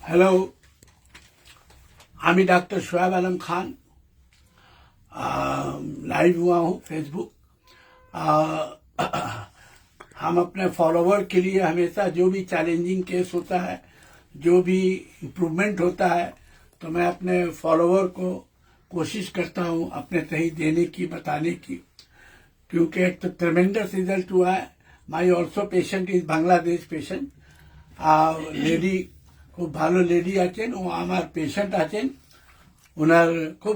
Hello, আমি doctor Shoaib आलम Khan live हुआ हूँ फेसबुक। हम अपने फॉलोवर के लिए हमेशा जो भी चैलेंजिंग केस होता है, जो भी इम्प्रूवमेंट होता है, तो मैं अपने फॉलोवर को कोशिश करता हूँ अपने सही देने की, बताने की, क्योंकि एक तो ट्रेमेंडस रिजल्ट हुआ है। My also patient is Bangladesh patient, lady খুব ভালো লেডি আছেন ও আমার পেশেন্ট আছেন। ওনার খুব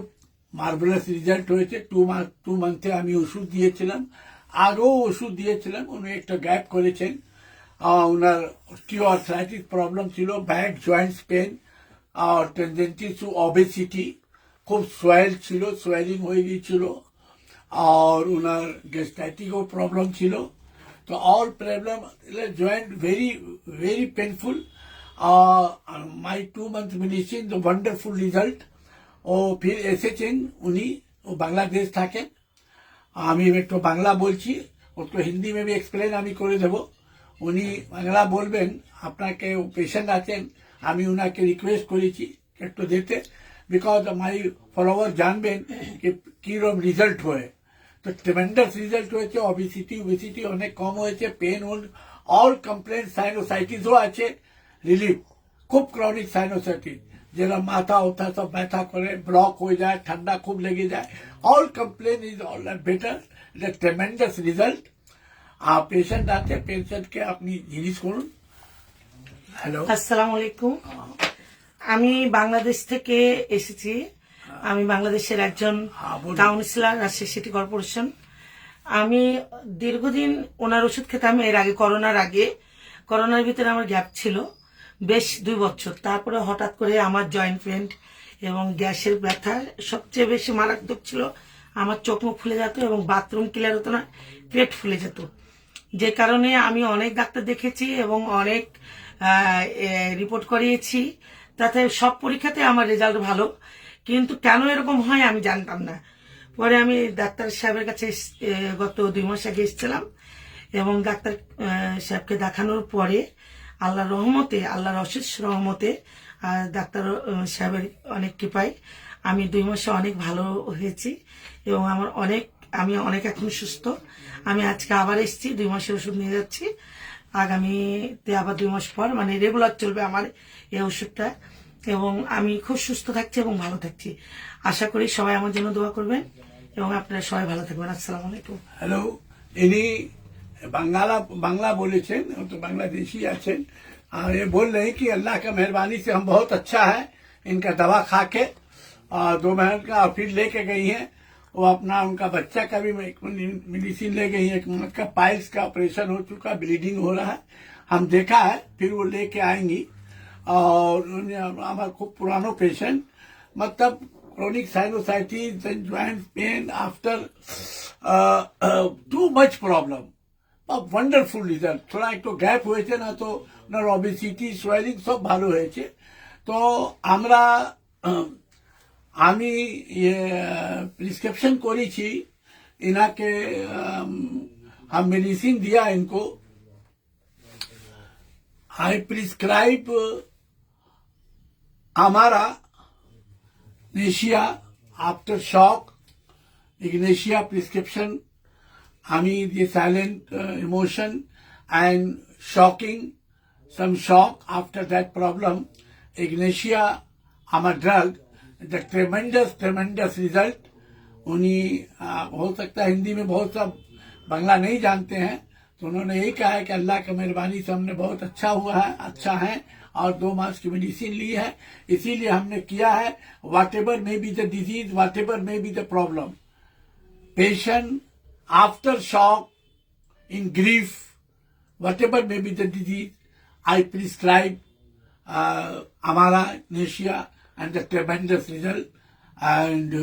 মার্ভেলাস রেজাল্ট হয়েছে। টু মান্থে আমি ওষুধ দিয়েছিলাম, আগেও ওষুধ দিয়েছিলাম। উনি একটা গ্যাপ করেছেন। ওনার অস্টিওআর্থ্রাইটিস প্রবলেম ছিল, ব্যাক জয়েন্টস পেন আর টেন্ডেন্সি টু অবেসিটি, খুব সোয়েল ছিল, সোয়েলিং হয়ে গিয়েছিল। আর ওনার গ্যাস্ট্রাইটিসও প্রবলেম ছিল। তো all problem, joint very very painful. My 2 month medicine the wonderful result. ও ফির এসেছেন উনি, ও বাংলাদেশ থাকেন। আমি একটু বাংলা বলছি, ওকে হিন্দি মে भी এক্সপ্লেন আমি করে দেব। উনি বাংলা বলবেন। আপনাকে পেশেন্ট আছেন, আমি উনাকে রিকোয়েস্ট করেছি একটু দিতে, বিকজ মাই ফলোয়ার জানবেন কিরকম রেজাল্ট হয়। তো ট্রেমেন্ডাস রেজাল্ট হয়েছে। ওবেসিটি অনেক কম হয়েছে, পেন অল কমপ্লেন, সাইনোসাইটিসও আছে রিলিফ। খুব ক্রনিক সাইনোসাইটিস, যেটা মাথা ওঠা সব ব্যথা করে, ব্লক হয়ে যায়, ঠান্ডা খুব লেগে যায়, all complain is all better. এটা ট্রেমেন্ডাস রেজাল্ট। আর পেশেন্ট আছে, পেশেন্টকে আপনি জিজ্ঞেস করুন। হ্যালো, আসসালামু আলাইকুম। আমি বাংলাদেশ থেকে এসেছি। আমি বাংলাদেশের একজন কাউন্সিলর, রাজশাহী সিটি কর্পোরেশন। আমি দীর্ঘদিন ওনার ওষুধ খেতাম এর আগে, করোনার ভিতরে আমার গ্যাপ ছিল বেশ 2 বছর। তারপরে হঠাৎ করে আমার জয়েন্ট পেন এবং গ্যাসের ব্যথা সবচেয়ে বেশি মারাত্মক ছিল। আমার চোখ মুখ ফুলে যেত এবং বাথরুম ক্লিয়ার হতো না, পেট ফুলে যেত। যে কারণে আমি অনেক ডাক্তার দেখেছি এবং অনেক রিপোর্ট করিয়েছি। তাতে সব পরীক্ষাতে আমার রেজাল্ট ভালো, কিন্তু কেন এরকম হয় আমি জানতাম না। পরে আমি ডাক্তার সাহেবের কাছে গত 2 মাস আগে এসেছিলাম এবং ডাক্তার সাহেবকে দেখানোর পরে আল্লাহর রহমতে, আল্লাহর অশেষ রহমতে, ডাক্তার সাহেবের অনেক কৃপায় আমি 2 মাসে অনেক ভালো হয়েছি এবং আমি অনেক এখন সুস্থ। আমি আজকে আবার এসেছি, 2 মাসের ওষুধ নিয়ে যাচ্ছি। আগামীতে আবার 2 মাস পর মানে রেগুলার চলবে আমার এই ওষুধটা, এবং আমি খুব সুস্থ থাকছি এবং ভালো থাকছি। আশা করি সবাই আমার জন্য দোয়া করবেন এবং আপনারা সবাই ভালো থাকবেন। আসসালামু আলাইকুম। হ্যালো, ইনি बांग्ला बोलेছেন, तो बांग्लादेशी আছেন। और ये बोल रहे हैं कि अल्लाह का मेहरबानी से हम बहुत अच्छा है। इनका दवा खा के 2 महीने का फिर लेके गई हैं। वो अपना उनका बच्चा का भी मेडिसिन ले गई है। उनका पाइल्स का ऑपरेशन हो चुका, ब्लीडिंग हो रहा है, हम देखा है, फिर वो लेके आएंगी। और हमारा खूब पुरानो पेशेंट, मतलब chronic sinusitis and joint pain after too much problem, wonderful result. থোড়া একটু গ্যাপ হয়েছে না, তো ওনার অবেসিটি, সোয়েলিং সব ভালো হয়েছে। তো আমি প্রিসক্রিপশন করেছি ইনাকে, हम मेडिसिन दिया इनको। आई प्रिस्क्राइब हमारा नेशिया आफ्टर शॉक, इग्नेशिया प्रिस्क्रिप्शन। আমি the silent emotion and shocking, some shock after that problem. Ignatia, our drug, the tremendous result. उन्हीं हो सकता है हिंदी में बहुत सब बांग्ला नहीं जानते हैं, तो उन्होंने यही कहा है कि अल्लाह की मेहरबानी से हमने बहुत अच्छा हुआ है, अच्छा है, और 2 मास की मेडिसिन ली है। इसीलिए हमने किया है, whatever may be the disease, whatever may be the problem, patient after shock, in grief, whatever may be the disease, I prescribe Amara, Nesia, and the tremendous result. And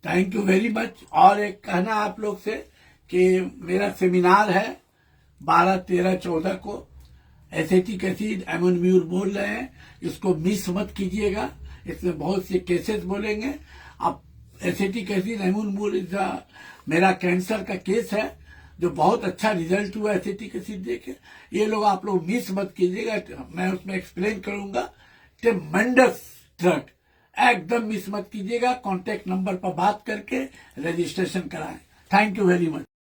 thank you very much. और एक कहना आप लोग से कि मेरा seminar है 12, 13, 14 को। एसेटिक एसिड एमोनिम्यूर बोल रहे हैं, इसको मिस मत कीजिएगा। इसमें बहुत से केसेस बोलेंगे आप। एसेटिक एसिड एमोनिम्यूर मेरा कैंसर का केस है, जो बहुत अच्छा रिजल्ट हुआ एसिटिक एसिड देके। ये लोग आप लोग मिस मत कीजिएगा, मैं उसमें एक्सप्लेन करूंगा। ट्रेमेंडस ड्रग, एकदम मिस मत कीजिएगा। कांटेक्ट नंबर पर बात करके रजिस्ट्रेशन कराएं। Thank you very much.